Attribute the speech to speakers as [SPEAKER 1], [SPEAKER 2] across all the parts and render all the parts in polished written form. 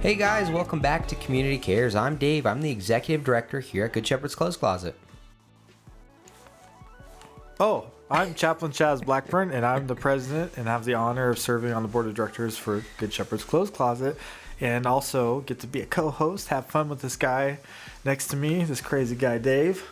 [SPEAKER 1] Hey guys, welcome back to Community Cares. I'm Dave. I'm the Executive Director here at Good Shepherd's Clothes Closet.
[SPEAKER 2] Oh, I'm Chaplain Chaz Blackburn, and I'm the president and have the honor of serving on the board of directors for Good Shepherd's Clothes Closet, and also get to be a co-host, have fun with this guy next to me, this crazy guy, Dave.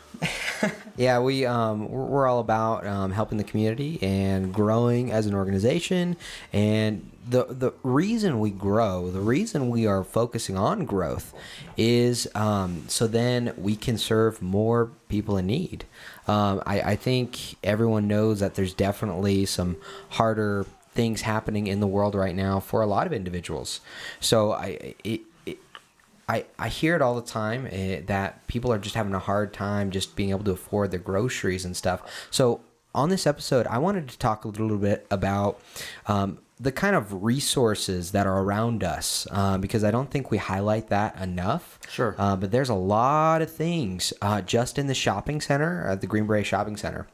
[SPEAKER 1] Yeah, we're all about helping the community and growing as an organization. And the reason we grow, the reason we are focusing on growth is so then we can serve more people in need. I think everyone knows that there's definitely some harder things happening in the world right now for a lot of individuals. So I hear it all the time that people are just having a hard time just being able to afford their groceries and stuff. So on this episode, I wanted to talk a little bit about the kind of resources that are around us because I don't think we highlight that enough.
[SPEAKER 2] Sure.
[SPEAKER 1] But there's a lot of things just in the shopping center, the Green Beret Shopping Center.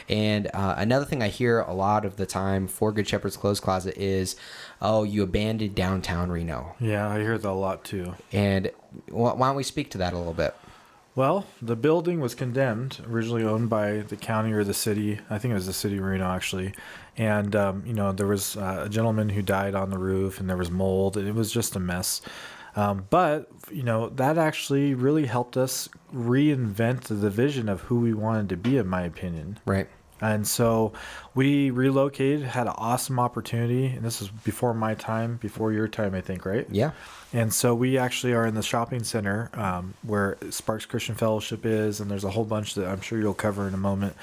[SPEAKER 1] And another thing I hear a lot of the time for Good Shepherd's Clothes Closet is, oh, you abandoned downtown Reno.
[SPEAKER 2] Yeah, I hear that a lot too.
[SPEAKER 1] And why don't we speak to that a little bit?
[SPEAKER 2] Well, the building was condemned, originally owned by the county or the city. I think it was the city of Reno, actually. And, there was a gentleman who died on the roof, and there was mold, and it was just a mess. But that actually really helped us reinvent the vision of who we wanted to be, in my opinion.
[SPEAKER 1] Right.
[SPEAKER 2] And so we relocated, had an awesome opportunity. And this was before my time, before your time, I think, right?
[SPEAKER 1] Yeah.
[SPEAKER 2] And so we actually are in the shopping center where Sparks Christian Fellowship is. And there's a whole bunch that I'm sure you'll cover in a moment.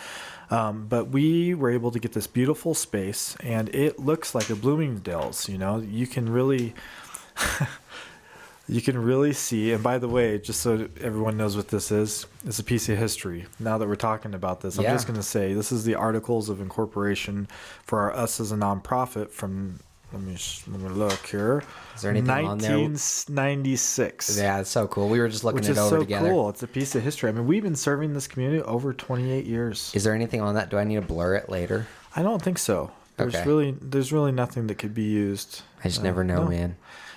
[SPEAKER 2] But we were able to get this beautiful space, and it looks like a Bloomingdale's. You can really... You can really see, and by the way, just so everyone knows what this is, it's a piece of history. Now that we're talking about this, I'm just going to say this is the Articles of Incorporation for us as a nonprofit from, let me look here.
[SPEAKER 1] Is there anything on there?
[SPEAKER 2] 1996.
[SPEAKER 1] Yeah, it's so cool. We were just looking
[SPEAKER 2] it over together. Which is so cool. It's a piece of history. I mean, we've been serving this community over 28 years.
[SPEAKER 1] Is there anything on that? Do I need to blur it later?
[SPEAKER 2] I don't think so. There's really nothing that could be used.
[SPEAKER 1] I just never know, man.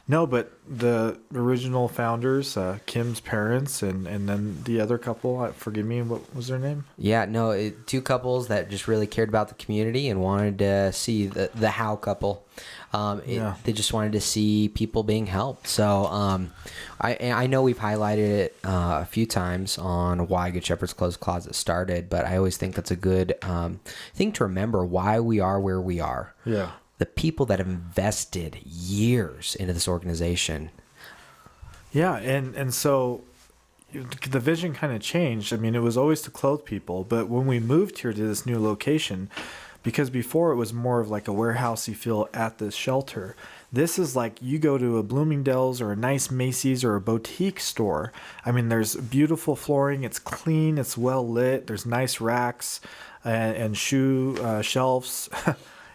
[SPEAKER 2] No, but the original founders, Kim's parents, and then the other couple, forgive me, what was their name?
[SPEAKER 1] Yeah, no, two couples that just really cared about the community and wanted to see the Howe couple. They just wanted to see people being helped. So I know we've highlighted it a few times on why Good Shepherd's Clothes Closet started, but I always think that's a good thing to remember why we are where we are.
[SPEAKER 2] Yeah.
[SPEAKER 1] The people that have invested years into this organization.
[SPEAKER 2] Yeah, and so the vision kind of changed. I mean, it was always to clothe people, but when we moved here to this new location, because before it was more of like a warehousey feel at this shelter, this is like you go to a Bloomingdale's or a nice Macy's or a boutique store. I mean, there's beautiful flooring. It's clean. It's well lit. There's nice racks and shoe shelves.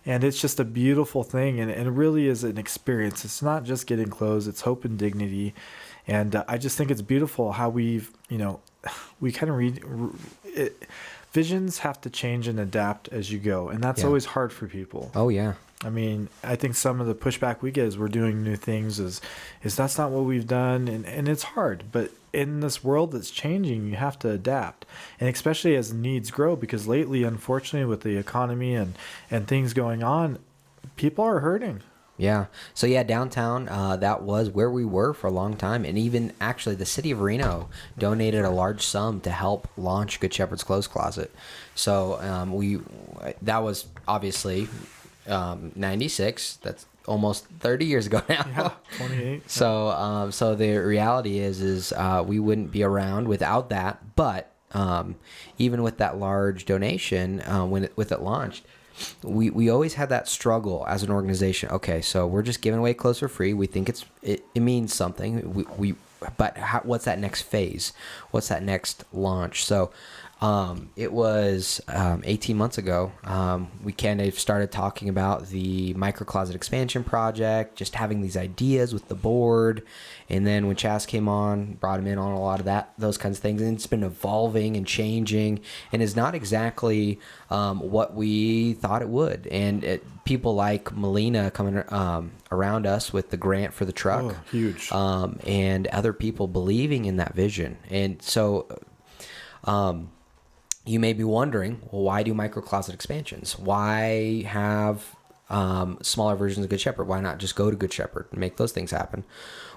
[SPEAKER 2] And it's just a beautiful thing, and it really is an experience. It's not just getting clothes, it's hope and dignity. And I just think it's beautiful how we kind of read it. Visions have to change and adapt as you go, and that's always hard for people.
[SPEAKER 1] Oh, yeah.
[SPEAKER 2] I mean, I think some of the pushback we get is we're doing new things is that's not what we've done, and it's hard. But in this world that's changing, you have to adapt, and especially as needs grow, because lately, unfortunately, with the economy and things going on, people are hurting.
[SPEAKER 1] Yeah. So yeah, downtown, that was where we were for a long time. And even actually the city of Reno donated a large sum to help launch Good Shepherd's Clothes Closet. So that was obviously 96. That's almost 30 years ago now.
[SPEAKER 2] Yeah, 28.
[SPEAKER 1] So the reality is we wouldn't be around without that. But even with that large donation, with it launched, we always had that struggle as an organization. Okay, so we're just giving away clothes for free. We think it means something. But what's that next phase? What's that next launch? So It was 18 months ago. We kind of started talking about the micro closet expansion project, just having these ideas with the board. And then when Chas came on, brought him in on a lot of those kinds of things. And it's been evolving and changing and is not exactly what we thought it would. And people like Melina coming around us with the grant for the truck.
[SPEAKER 2] Oh, huge.
[SPEAKER 1] And other people believing in that vision. And so... you may be wondering, well, why do micro closet expansions? Why have smaller versions of Good Shepherd? Why not just go to Good Shepherd and make those things happen?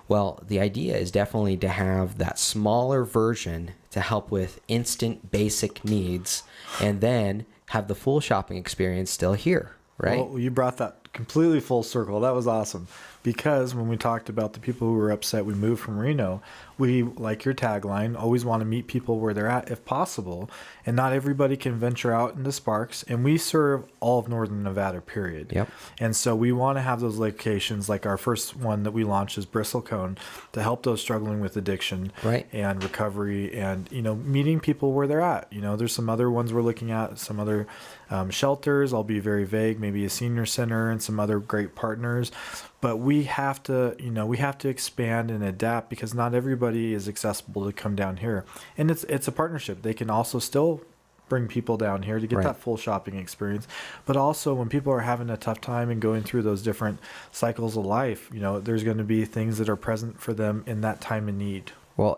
[SPEAKER 1] Well, the idea is definitely to have that smaller version to help with instant basic needs and then have the full shopping experience still here, right?
[SPEAKER 2] Well, you brought that completely full circle. That was awesome. Because when we talked about the people who were upset we moved from Reno, we, like your tagline, always want to meet people where they're at if possible. And not everybody can venture out into Sparks. And we serve all of Northern Nevada, period.
[SPEAKER 1] Yep.
[SPEAKER 2] And so we want to have those locations, like our first one that we launched is Bristlecone, to help those struggling with addiction
[SPEAKER 1] Right.
[SPEAKER 2] and recovery and, meeting people where they're at. There's some other ones we're looking at, some other shelters. I'll be very vague, maybe a senior center and some other great partners. But we have to, expand and adapt because not everybody is accessible to come down here. And it's a partnership. They can also still bring people down here to get
[SPEAKER 1] Right.
[SPEAKER 2] that full shopping experience. But also when people are having a tough time and going through those different cycles of life, there's going to be things that are present for them in that time of need.
[SPEAKER 1] Well,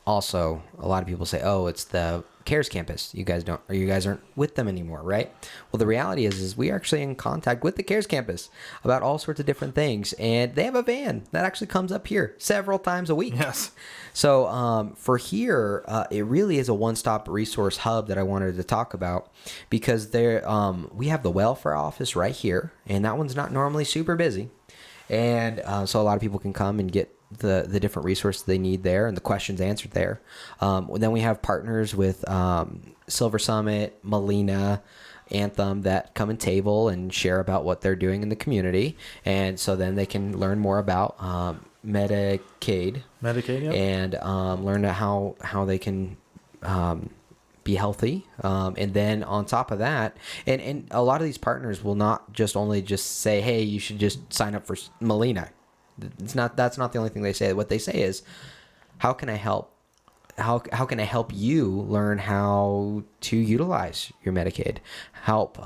[SPEAKER 1] also a lot of people say, "Oh, it's the CARES campus. You guys aren't with them anymore, right?" Well, the reality is we are actually in contact with the CARES campus about all sorts of different things, and they have a van that actually comes up here several times a week.
[SPEAKER 2] Yes.
[SPEAKER 1] So for here, it really is a one-stop resource hub that I wanted to talk about because we have the welfare office right here, and that one's not normally super busy, and so a lot of people can come and get the different resources they need there and the questions answered there. Then we have partners with Silver Summit, Melina, Anthem that come and table and share about what they're doing in the community. And so then they can learn more about Medicaid,
[SPEAKER 2] Yep.
[SPEAKER 1] and learn how they can be healthy. And then on top of that, and a lot of these partners will not only just say, hey, you should just sign up for Melina. That's not the only thing they say. What they say is, how can I help? How can I help you learn how to utilize your Medicaid? Help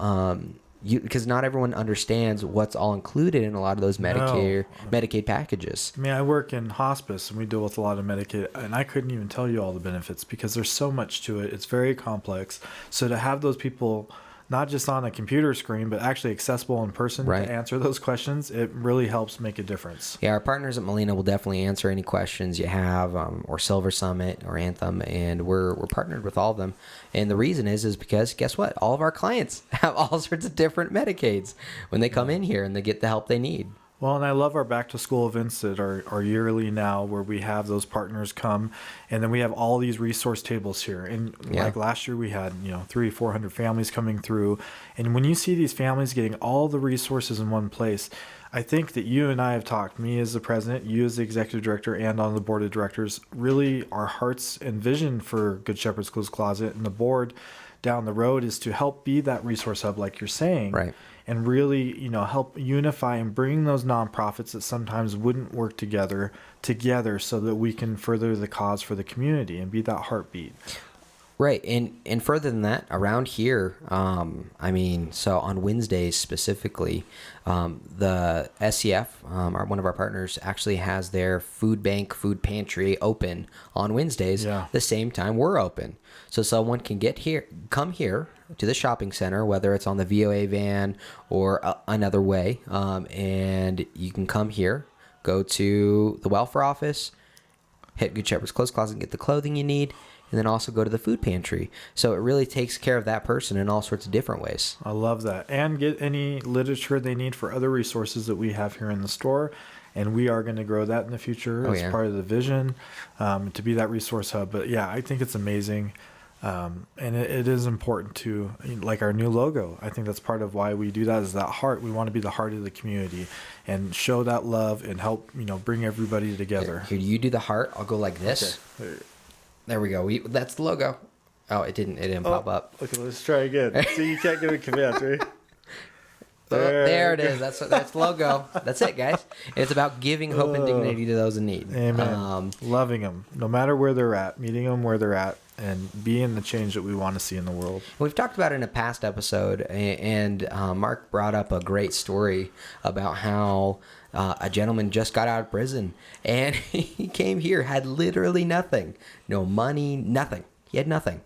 [SPEAKER 1] because not everyone understands what's all included in a lot of those Medicaid packages.
[SPEAKER 2] I mean, I work in hospice and we deal with a lot of Medicaid, and I couldn't even tell you all the benefits because there's so much to it. It's very complex. So to have those people not just on a computer screen, but actually accessible in person
[SPEAKER 1] Right.
[SPEAKER 2] to answer those questions, it really helps make a difference.
[SPEAKER 1] Yeah, our partners at Melina will definitely answer any questions you have, or Silver Summit or Anthem, and we're partnered with all of them. And the reason is because guess what? All of our clients have all sorts of different Medicaids when they come in here and they get the help they need.
[SPEAKER 2] Well, and I love our back to school events that are yearly now where we have those partners come and then we have all these resource tables here. And
[SPEAKER 1] Yeah.
[SPEAKER 2] like last year we had, 300-400 families coming through. And when you see these families getting all the resources in one place, I think that you and I have talked, me as the president, you as the executive director and on the board of directors, really our hearts and vision for Good Shepherd Schools Closet and the board down the road is to help be that resource hub like you're saying.
[SPEAKER 1] Right.
[SPEAKER 2] And really, help unify and bring those nonprofits that sometimes wouldn't work together so that we can further the cause for the community and be that heartbeat.
[SPEAKER 1] Right, and further than that, around here, so on Wednesdays specifically, the SCF, one of our partners, actually has their food bank, food pantry open on Wednesdays.
[SPEAKER 2] Yeah.
[SPEAKER 1] The same time we're open, so someone can come here to the shopping center, whether it's on the VOA van or another way, and you can come here, go to the welfare office, hit Good Shepherd's Clothes Closet and get the clothing you need, and then also go to the food pantry. So it really takes care of that person in all sorts of different ways.
[SPEAKER 2] I love that. And get any literature they need for other resources that we have here in the store. And we are going to grow that in the future as part of the vision, to be that resource hub. But yeah, I think it's amazing. And it is important to, like our new logo. I think that's part of why we do that is that heart. We want to be the heart of the community and show that love and help, bring everybody together.
[SPEAKER 1] Here, you do the heart. I'll go like this.
[SPEAKER 2] Okay.
[SPEAKER 1] There we go. That's the logo. Oh, it didn't pop up.
[SPEAKER 2] Okay, let's try again. See, you can't give me commands, right?
[SPEAKER 1] There it is. That's the logo. That's it, guys. It's about giving hope and dignity to those in need.
[SPEAKER 2] Amen. Loving them, no matter where they're at, meeting them where they're at, and being the change that we want to see in the world.
[SPEAKER 1] We've talked about it in a past episode, and Mark brought up a great story about how a gentleman just got out of prison, and he came here, had literally nothing. No money, nothing. He had nothing.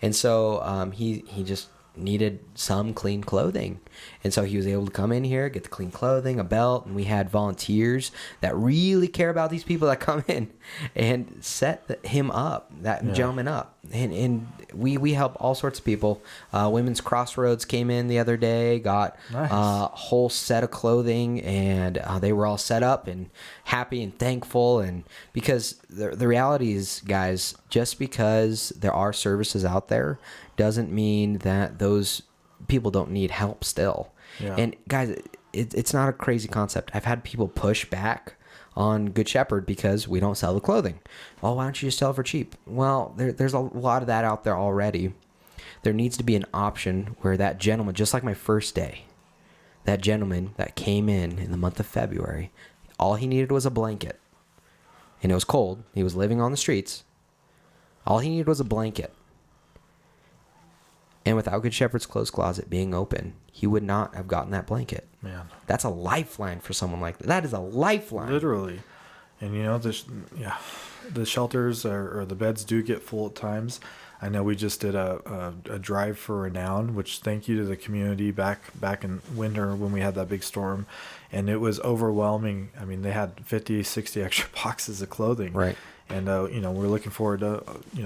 [SPEAKER 1] And so he just needed some clean clothing. And so he was able to come in here, get the clean clothing, a belt, and we had volunteers that really care about these people that come in and set him up, that gentleman up. And we help all sorts of people. Women's Crossroads came in the other day, got a whole set of clothing, and they were all set up and happy and thankful. And because the reality is, guys, just because there are services out there doesn't mean that those people don't need help still. Yeah. And guys, it's not a crazy concept. I've had people push back on Good Shepherd because we don't sell the clothing. Well, why don't you just sell it for cheap? Well, there's a lot of that out there already. There needs to be an option where that gentleman, just like my first day, that gentleman that came in the month of February, all he needed was a blanket. And it was cold. He was living on the streets. All he needed was a blanket. And without Good Shepherd's clothes closet being open, he would not have gotten that blanket. Man, that's a lifeline for someone like that. That is a lifeline.
[SPEAKER 2] Literally. And, the shelters or the beds do get full at times. I know we just did a drive for renown, which thank you to the community back in winter when we had that big storm. And it was overwhelming. I mean, they had 50, 60 extra boxes of clothing. Right. And, we're looking forward to,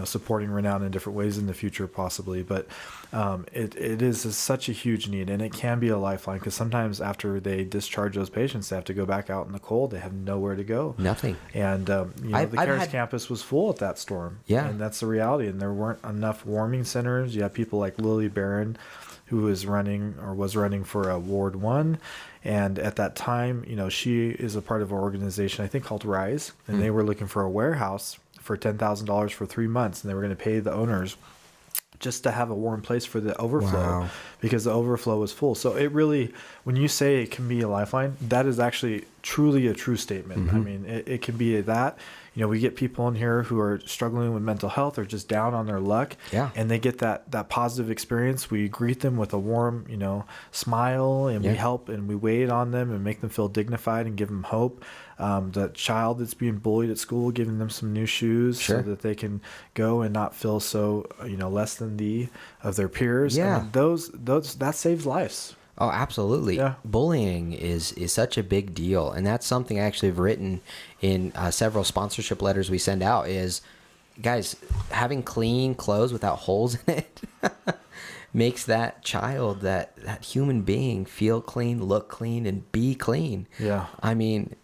[SPEAKER 2] supporting Renown in different ways in the future possibly. But it is such a huge need, and it can be a lifeline because sometimes after they discharge those patients, they have to go back out in the cold. They have nowhere to go. Nothing. And, the CARES campus was full at that storm. Yeah. And that's the reality. And there weren't enough warming centers. You have people like Lily Barron, who was running for Ward 1. And at that time, she is a part of an organization, I think, called Rise. And they were looking for a warehouse for $10,000 for 3 months. And they were going to pay the owners just to have a warm place for the overflow because the overflow was full. So it really, when you say it can be a lifeline, that is actually truly a true statement. I mean, it can be that. We get people in here who are struggling with mental health or just down on their luck. Yeah. And they get that positive experience. We greet them with a warm, smile, and we help and we wait on them and make them feel dignified and give them hope. The child that's being bullied at school, giving them some new shoes so that they can go and not feel so, less than of their peers. Yeah. I mean, those that saves lives.
[SPEAKER 1] Oh, absolutely. Yeah. Bullying is such a big deal. And that's something I actually have written in several sponsorship letters we send out is, guys, having clean clothes without holes in it makes that child, that human being feel clean, look clean, and be clean. Yeah. I mean,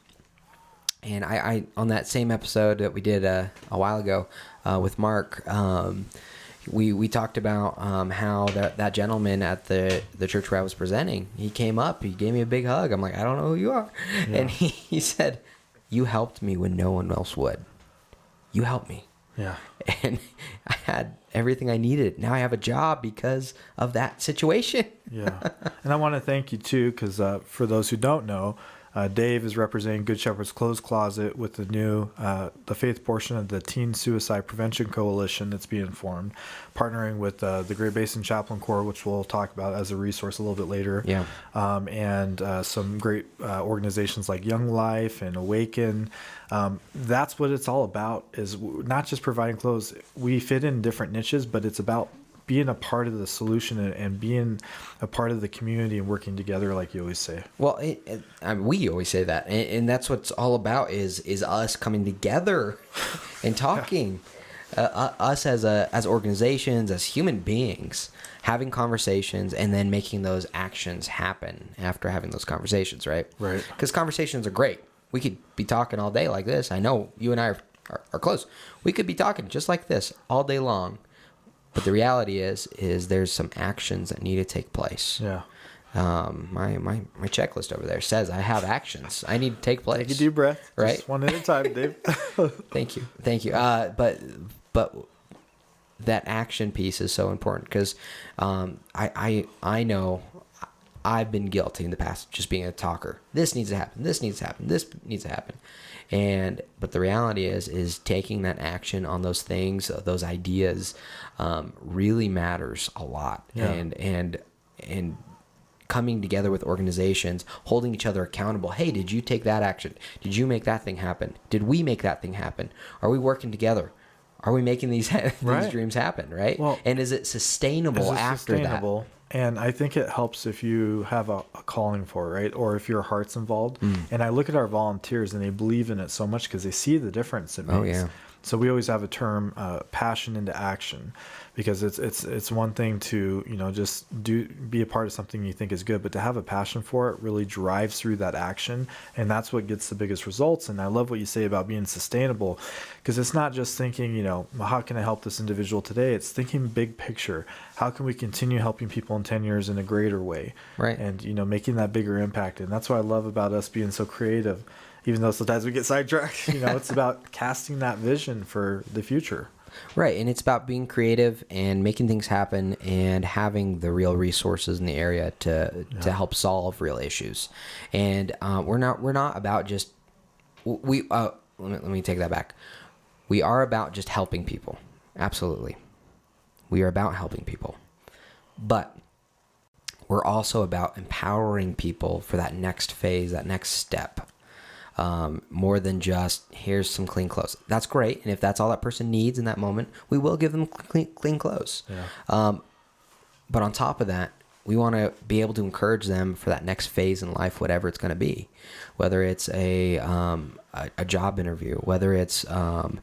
[SPEAKER 1] and I on that same episode that we did a while ago with Mark, we talked about how that gentleman at the church where I was presenting, he came up, he gave me a big hug. I'm like, I don't know who you are. Yeah. And he said, you helped me when no one else would. You helped me. Yeah. And I had everything I needed. Now I have a job because of that situation.
[SPEAKER 2] Yeah. And I want to thank you too, because for those who don't know, Dave is representing Good Shepherd's Clothes Closet with the new, the faith portion of the Teen Suicide Prevention Coalition that's being formed, partnering with the Great Basin Chaplain Corps, which we'll talk about as a resource a little bit later. Yeah. And some great organizations like Young Life and Awaken. That's what it's all about, is not just providing clothes. We fit in different niches, but it's about being a part of the solution and being a part of the community and working together, like you always say.
[SPEAKER 1] Well, we always say that, and that's what's all about is us coming together and talking. Us as organizations, as human beings, having conversations and then making those actions happen after having those conversations, right? Right. Because conversations are great. We could be talking all day like this. I know you and I are close. We could be talking just like this all day long. But the reality is there's some actions that need to take place. Yeah. My checklist over there says I have actions. I need to take place.
[SPEAKER 2] Take a deep breath. Right. Just one at a time, Dave.
[SPEAKER 1] Thank you. But that action piece is so important because I know I've been guilty in the past just being a talker. This needs to happen. This needs to happen. This needs to happen. But the reality is taking that action on those things, those ideas, really matters a lot.
[SPEAKER 2] Yeah.
[SPEAKER 1] And coming together with organizations, holding each other accountable. Hey, did you take that action? Did you make that thing happen? Did we make that thing happen? Are we working together? Are we making these
[SPEAKER 2] Right.
[SPEAKER 1] dreams happen? Right.
[SPEAKER 2] Well,
[SPEAKER 1] and is it sustainable after that?
[SPEAKER 2] And I think it helps if you have a calling for it, right? Or if your heart's involved. And I look at our volunteers and they believe in it so much because they see the difference it makes.
[SPEAKER 1] Oh, yeah.
[SPEAKER 2] So we always have a term, passion into action, because it's one thing to, just be a part of something you think is good, but to have a passion for it really drives through that action. And that's what gets the biggest results. And I love what you say about being sustainable, because it's not just thinking, how can I help this individual today? It's thinking big picture. How can we continue helping people in 10 years in a greater way?
[SPEAKER 1] Right.
[SPEAKER 2] And, making that bigger impact. And that's what I love about us being so creative. Even though sometimes we get sidetracked, it's about casting that vision for the future.
[SPEAKER 1] Right, and it's about being creative and making things happen and having the real resources in the area to help solve real issues. And we're not about just let me take that back. We are about just helping people. Absolutely. We are about helping people. But we're also about empowering people for that next phase, that next step. More than just, here's some clean clothes. That's great. And if that's all that person needs in that moment, we will give them clean clothes.
[SPEAKER 2] Yeah.
[SPEAKER 1] But on top of that, we want to be able to encourage them for that next phase in life, whatever it's going to be, whether it's a job interview, whether it's partnering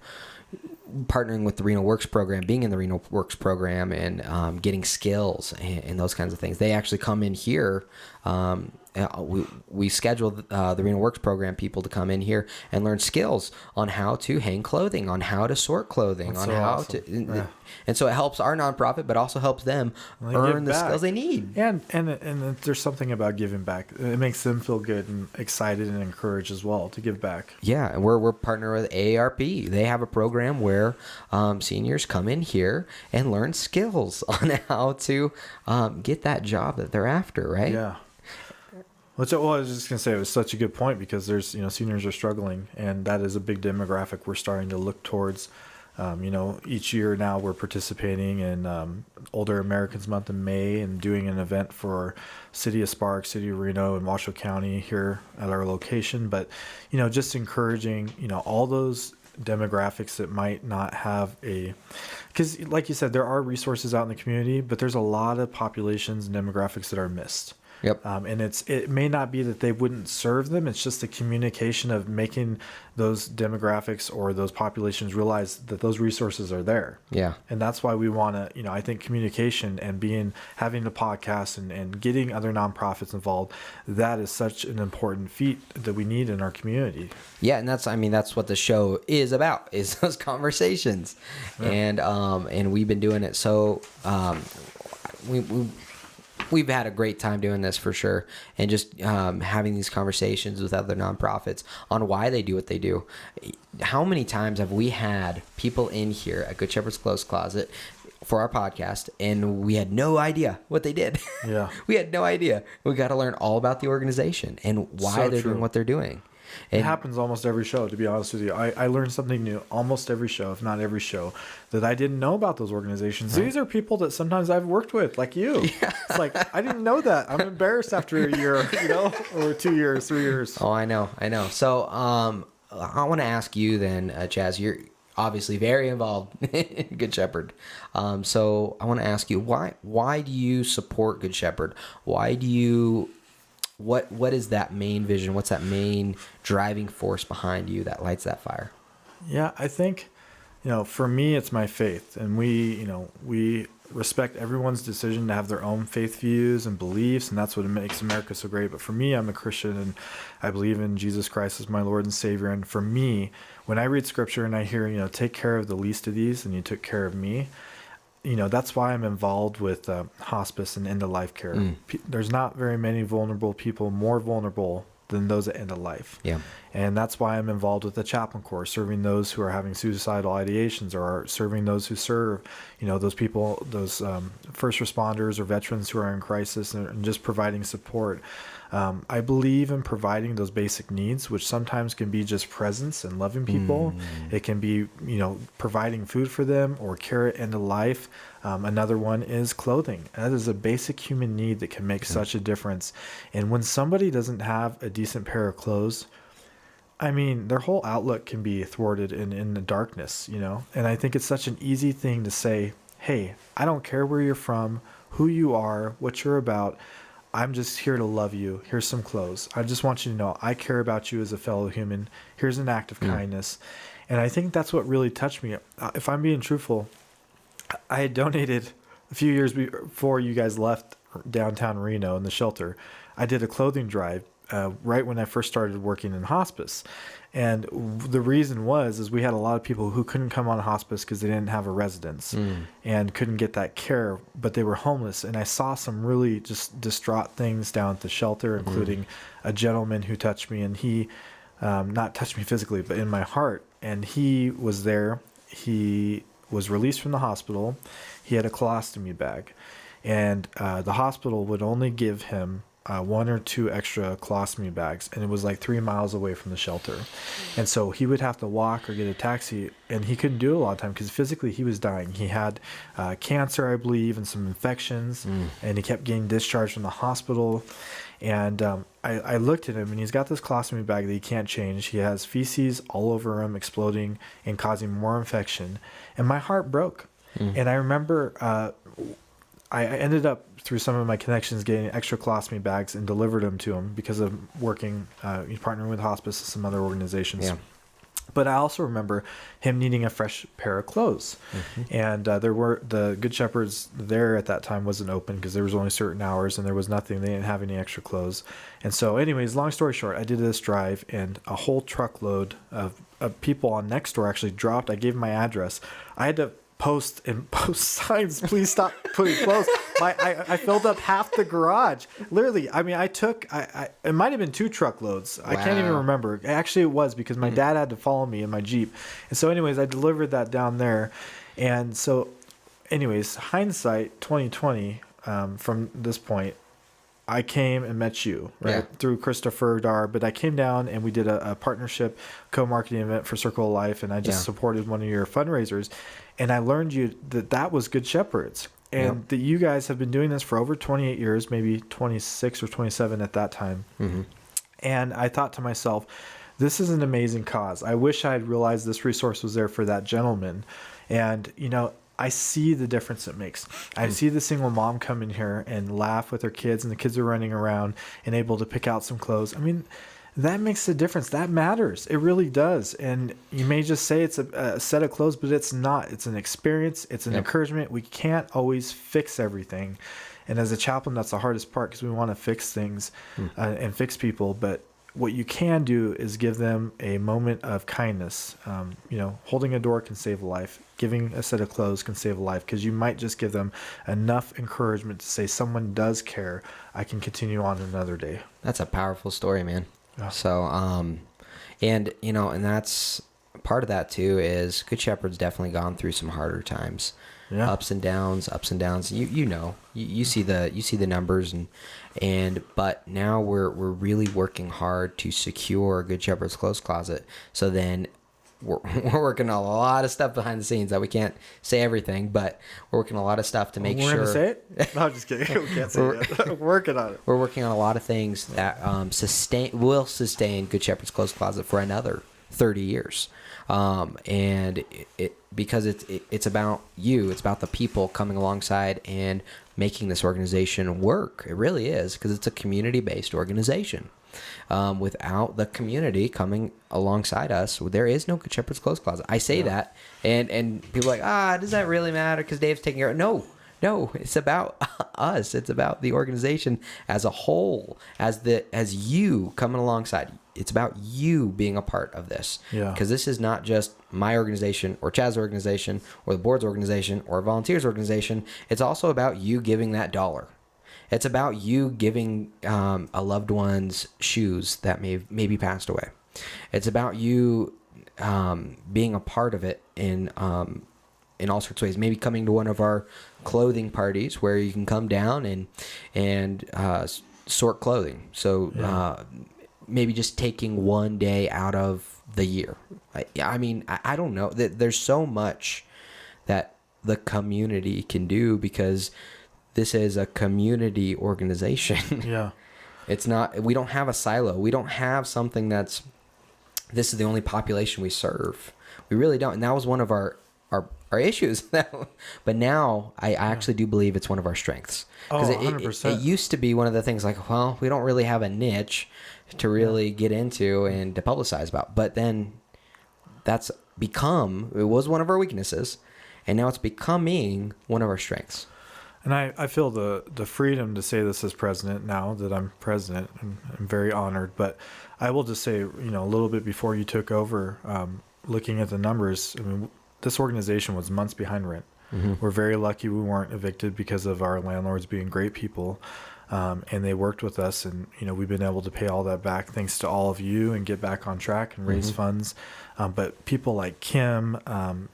[SPEAKER 1] with the Reno Works program, being in the Reno Works program, and getting skills and those kinds of things. They actually come in here. We schedule the Reno Works program people to come in here and learn skills on how to hang clothing, on how to sort clothing,
[SPEAKER 2] That's
[SPEAKER 1] on
[SPEAKER 2] so
[SPEAKER 1] how
[SPEAKER 2] awesome.
[SPEAKER 1] to.
[SPEAKER 2] Yeah.
[SPEAKER 1] And so it helps our nonprofit, but also helps them
[SPEAKER 2] They
[SPEAKER 1] earn
[SPEAKER 2] give
[SPEAKER 1] the
[SPEAKER 2] back.
[SPEAKER 1] skills they need.
[SPEAKER 2] And there's something about giving back. It makes them feel good and excited and encouraged as well to give back.
[SPEAKER 1] Yeah, and we're partnered with AARP. They have a program where seniors come in here and learn skills on how to get that job that they're after, right?
[SPEAKER 2] Yeah. I was just going to say, it was such a good point, because there's, seniors are struggling, and that is a big demographic we're starting to look towards. Each year now we're participating in Older Americans Month in May and doing an event for City of Sparks, City of Reno, and Washoe County here at our location. But, just encouraging, all those demographics that might not have because like you said, there are resources out in the community, but there's a lot of populations and demographics that are missed.
[SPEAKER 1] Yep.
[SPEAKER 2] And it may not be that they wouldn't serve them. It's just the communication of making those demographics or those populations realize that those resources are there.
[SPEAKER 1] Yeah.
[SPEAKER 2] And that's why we want to, I think communication and having a podcast and getting other nonprofits involved, that is such an important feat that we need in our community.
[SPEAKER 1] Yeah, and that's what the show is about, is those conversations. Yeah. And we've been doing it so we've had a great time doing this, for sure, and just having these conversations with other nonprofits on why they do what they do. How many times have we had people in here at Good Shepherd's Clothes Closet for our podcast, and we had no idea what they did?
[SPEAKER 2] Yeah.
[SPEAKER 1] We had no idea. We got to learn all about the organization and why they're doing what they're doing.
[SPEAKER 2] It happens almost every show, to be honest with you. I learn something new almost every show, if not every show, that I didn't know about those organizations. Right. These are people that sometimes I've worked with, like you. Yeah. It's like, I didn't know that. I'm embarrassed after a year, or 2 years, 3 years.
[SPEAKER 1] Oh, I know. So I want to ask you then, Chaz, you're obviously very involved in Good Shepherd. So I want to ask you, why do you support Good Shepherd? Why do you... What is that main vision? What's that main driving force behind you that lights that fire?
[SPEAKER 2] Yeah, I think, for me, it's my faith, and we respect everyone's decision to have their own faith views and beliefs, and that's what makes America so great. But for me, I'm a Christian, and I believe in Jesus Christ as my Lord and Savior. And for me, when I read Scripture and I hear, take care of the least of these, and you took care of me, that's why I'm involved with hospice and end-of-life care. There's not very many vulnerable people more vulnerable than those at end of life.
[SPEAKER 1] Yeah.
[SPEAKER 2] And that's why I'm involved with the chaplain corps, serving those who are having suicidal ideations, or serving those who serve, those people, those first responders or veterans who are in crisis, and just providing support. I believe in providing those basic needs, which sometimes can be just presence and loving people. It can be, providing food for them or care at end of life. Another one is clothing. That is a basic human need that can make such a difference. And when somebody doesn't have a decent pair of clothes, their whole outlook can be thwarted in the darkness, And I think it's such an easy thing to say, hey, I don't care where you're from, who you are, what you're about. I'm just here to love you. Here's some clothes. I just want you to know I care about you as a fellow human. Here's an act of kindness. And I think that's what really touched me. If I'm being truthful, I had donated a few years before you guys left downtown Reno in the shelter. I did a clothing drive right when I first started working in hospice. And the reason is we had a lot of people who couldn't come on hospice because they didn't have a residence and couldn't get that care, but they were homeless. And I saw some really just distraught things down at the shelter, including a gentleman who touched me, and he, not touched me physically, but in my heart. And he was there. He was released from the hospital. He had a colostomy bag, and the hospital would only give him 1 or 2 extra colostomy bags, and it was like 3 miles away from the shelter. And so he would have to walk or get a taxi, and he couldn't do it a lot of time because physically he was dying. He had cancer, I believe, and some infections, and he kept getting discharged from the hospital. And I looked at him, and he's got this colostomy bag that he can't change. He has feces all over him, exploding and causing more infection. And my heart broke. And I remember I ended up, through some of my connections, getting extra colostomy bags and delivered them to him because of working, partnering with hospice and some other organizations. Yeah. But I also remember him needing a fresh pair of clothes. And there were the Good Shepherds there at that time wasn't open because there was only certain hours and there was nothing. They didn't have any extra clothes. And so anyways, long story short, I did this drive, and a whole truckload of people on Nextdoor actually dropped. I gave my address. I had to post signs, please stop putting clothes. I filled up half the garage. Literally, I took, it might have been 2 truckloads. Wow. I can't even remember. Actually, it was because my dad had to follow me in my Jeep. And so anyways, I delivered that down there. And so anyways, hindsight 2020, from this point, I came and met you, right? Through Christopher Dar, but I came down and we did a partnership co-marketing event for Circle of Life, and I just supported one of your fundraisers, and I learned that was Good Shepherds, and that you guys have been doing this for over 28 years, maybe 26 or 27 at that time. And I thought to myself, this is an amazing cause. I wish I had realized this resource was there for that gentleman. And, I see the difference it makes. I see the single mom come in here and laugh with her kids, and the kids are running around and able to pick out some clothes. That makes a difference. That matters. It really does. And you may just say it's a set of clothes, but it's not. It's an experience. It's an encouragement. We can't always fix everything. And as a chaplain, that's the hardest part because we want to fix things and fix people. But what you can do is give them a moment of kindness. Holding a door can save a life. Giving a set of clothes can save a life because you might just give them enough encouragement to say someone does care. I can continue on another day.
[SPEAKER 1] That's a powerful story, man. Yeah. So, and that's part of that too is Good Shepherd's definitely gone through some harder times. Yeah. Ups and downs. You see the numbers but now we're really working hard to secure Good Shepherd's clothes closet. So then we're working on a lot of stuff behind the scenes that we can't say everything, but we're working on a lot of stuff to make sure.
[SPEAKER 2] We're going to say it? No, I'm just kidding. We can't say it. We're working on it.
[SPEAKER 1] We're working on a lot of things that will sustain Good Shepherd's clothes closet for another 30 years. And because it's about you, it's about the people coming alongside and making this organization work. It really is, because it's a community-based organization. Without the community coming alongside us, there is no Good Shepherd's clothes closet. I say that, and people are like, does that really matter because Dave's taking care of it? No, it's about us. It's about the organization as a whole, as you coming alongside. It's about you being a part of this. Yeah. Because this is not just my organization or Chaz's organization or the board's organization or a volunteer's organization. It's also about you giving that dollar. It's about you giving a loved one's shoes that maybe passed away. It's about you being a part of it in all sorts of ways. Maybe coming to one of our clothing parties where you can come down and sort clothing. So maybe just taking one day out of the year. I mean, I don't know. There's so much that the community can do because this is a community organization.
[SPEAKER 2] Yeah.
[SPEAKER 1] It's not, we don't have a silo. We don't have something this is the only population we serve. We really don't. And that was one of our issues. But now I actually do believe it's one of our strengths.
[SPEAKER 2] Oh, 100%.
[SPEAKER 1] It used to be one of the things like, well, we don't really have a niche to really get into and to publicize about. But then it was one of our weaknesses. And now it's becoming one of our strengths.
[SPEAKER 2] And I feel the freedom to say this as president now that I'm president, and I'm very honored. But I will just say, a little bit before you took over, looking at the numbers, I mean, this organization was months behind rent. Mm-hmm. We're very lucky we weren't evicted because of our landlords being great people. And they worked with us, and we've been able to pay all that back thanks to all of you and get back on track and raise funds. But people like Kim,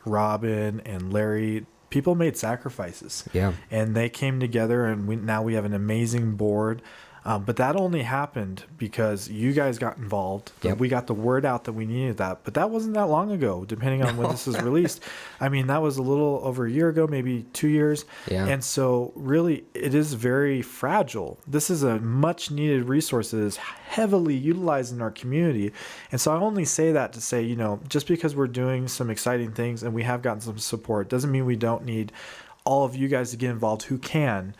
[SPEAKER 2] Robin, and Larry, people made sacrifices.
[SPEAKER 1] Yeah.
[SPEAKER 2] And they came together, and now we have an amazing board. But that only happened because you guys got involved.
[SPEAKER 1] Yep.
[SPEAKER 2] We got the word out that we needed that. But that wasn't that long ago, depending on when this is released. I mean, that was a little over a year ago, maybe 2 years.
[SPEAKER 1] Yeah.
[SPEAKER 2] And so really, it is very fragile. This is a much needed resource that is heavily utilized in our community. And so I only say that to say, just because we're doing some exciting things and we have gotten some support doesn't mean we don't need all of you guys to get involved who can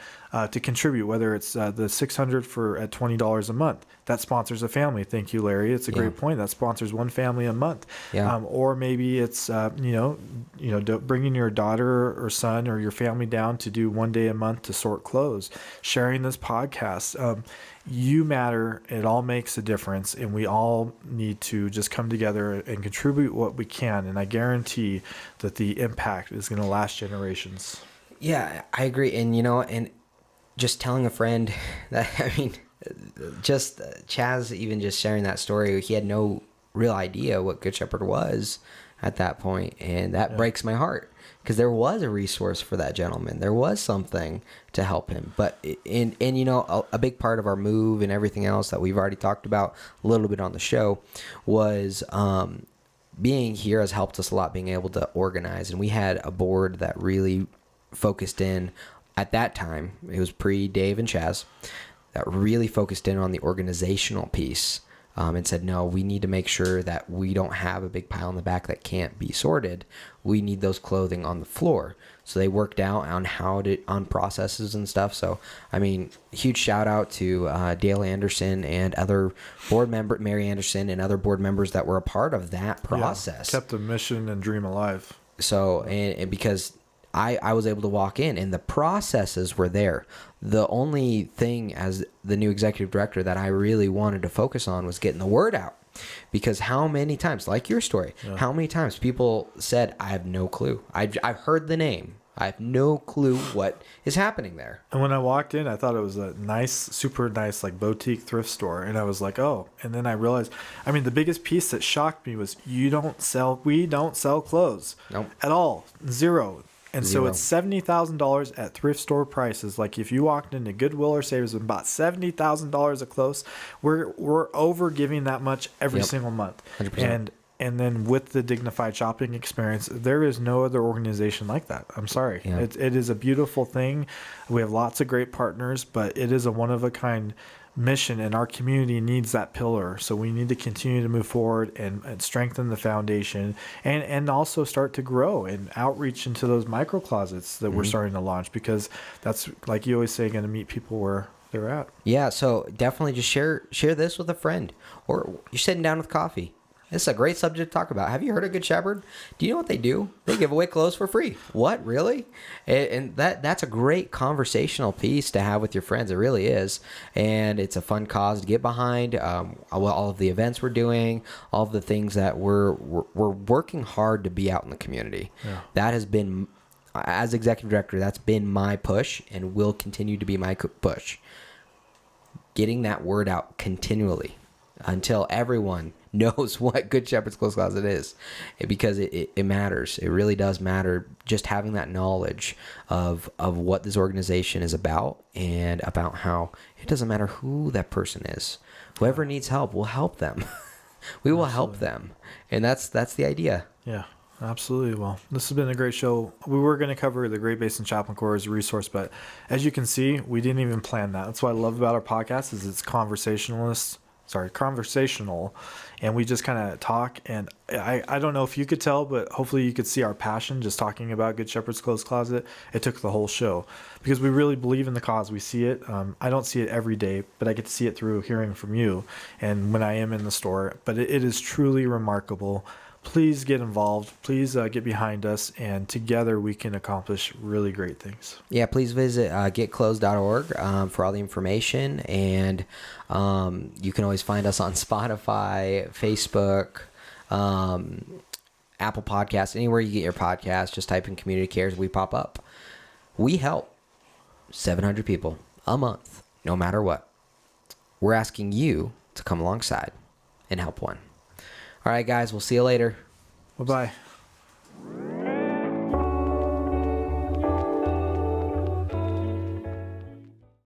[SPEAKER 2] to contribute, whether it's the $600 at $20 a month. That sponsors a family. Thank you, Larry. It's a great point. That sponsors one family a month.
[SPEAKER 1] Yeah.
[SPEAKER 2] Or maybe it's bringing your daughter or son or your family down to do one day a month to sort clothes, sharing this podcast. You matter. It all makes a difference, and we all need to just come together and contribute what we can. And I guarantee that the impact is going to last generations.
[SPEAKER 1] Yeah, I agree. And, and just telling a friend that, just Chaz, even just sharing that story, he had no real idea what Good Shepherd was at that point. And that breaks my heart because there was a resource for that gentleman. There was something to help him. But, a big part of our move and everything else that we've already talked about a little bit on the show was, being here has helped us a lot, being able to organize. And we had a board that really focused in at that time. It was pre-Dave and Chaz that really focused in on the organizational piece and said, no, we need to make sure that we don't have a big pile in the back that can't be sorted. We need those clothing on the floor. So they worked out on processes and stuff. So, huge shout out to Dale Anderson and other board member, Mary Anderson, and other board members that were a part of that process.
[SPEAKER 2] Kept the mission and dream alive.
[SPEAKER 1] So, and because I was able to walk in and the processes were there. The only thing as the new executive director that I really wanted to focus on was getting the word out. Because how many times, like your story, how many times people said, I have no clue. I've heard the name. I have no clue what is happening there.
[SPEAKER 2] And when I walked in, I thought it was a nice, super nice, like boutique thrift store. And I was like, oh. And then I realized, the biggest piece that shocked me was we don't sell clothes.
[SPEAKER 1] Nope.
[SPEAKER 2] At all. Zero. And
[SPEAKER 1] Zero.
[SPEAKER 2] so it's $70,000 at thrift store prices. Like if you walked into Goodwill or Savers and bought $70,000 of clothes, we're over giving that much every single month.
[SPEAKER 1] 100%.
[SPEAKER 2] And then with the dignified shopping experience, there is no other organization like that. I'm sorry.
[SPEAKER 1] Yeah.
[SPEAKER 2] It is a beautiful thing. We have lots of great partners, but it is a one-of-a-kind mission, and our community needs that pillar. So we need to continue to move forward and strengthen the foundation and also start to grow and outreach into those micro closets that we're starting to launch, because that's, like you always say, going to meet people where they're at.
[SPEAKER 1] Yeah, so definitely just share this with a friend, or you're sitting down with coffee. This is a great subject to talk about. Have you heard of Good Shepherd? Do you know what they do? They give away clothes for free. What, really? And that's a great conversational piece to have with your friends. It really is. And it's a fun cause to get behind. All of the events we're doing, all of the things that we're working hard to be out in the community. Yeah. That has been as executive director, that's been my push and will continue to be my push. Getting that word out continually until everyone knows what Good Shepherd's Close Closet is, because it matters. It really does matter, just having that knowledge of what this organization is about, and about how it doesn't matter who that person is. Whoever needs help, we'll help them. We will help them. And that's the idea.
[SPEAKER 2] Yeah, absolutely. Well, this has been a great show. We were going to cover the Great Basin Chaplain Corps as a resource, but as you can see, we didn't even plan that. That's what I love about our podcast is it's conversational, and we just kind of talk. And I don't know if you could tell, but hopefully you could see our passion just talking about Good Shepherd's Close Closet. It took the whole show because we really believe in the cause. We see it. I don't see it every day, but I get to see it through hearing from you and when I am in the store. But it is truly remarkable. Please get involved. Please get behind us, and together we can accomplish really great things.
[SPEAKER 1] Yeah, please visit getclosed.org for all the information, and you can always find us on Spotify, Facebook, Apple Podcasts, anywhere you get your podcast. Just type in Community Cares, we pop up. We help 700 people a month, no matter what. We're asking you to come alongside and help one. All right, guys, we'll see you later.
[SPEAKER 2] Bye-bye.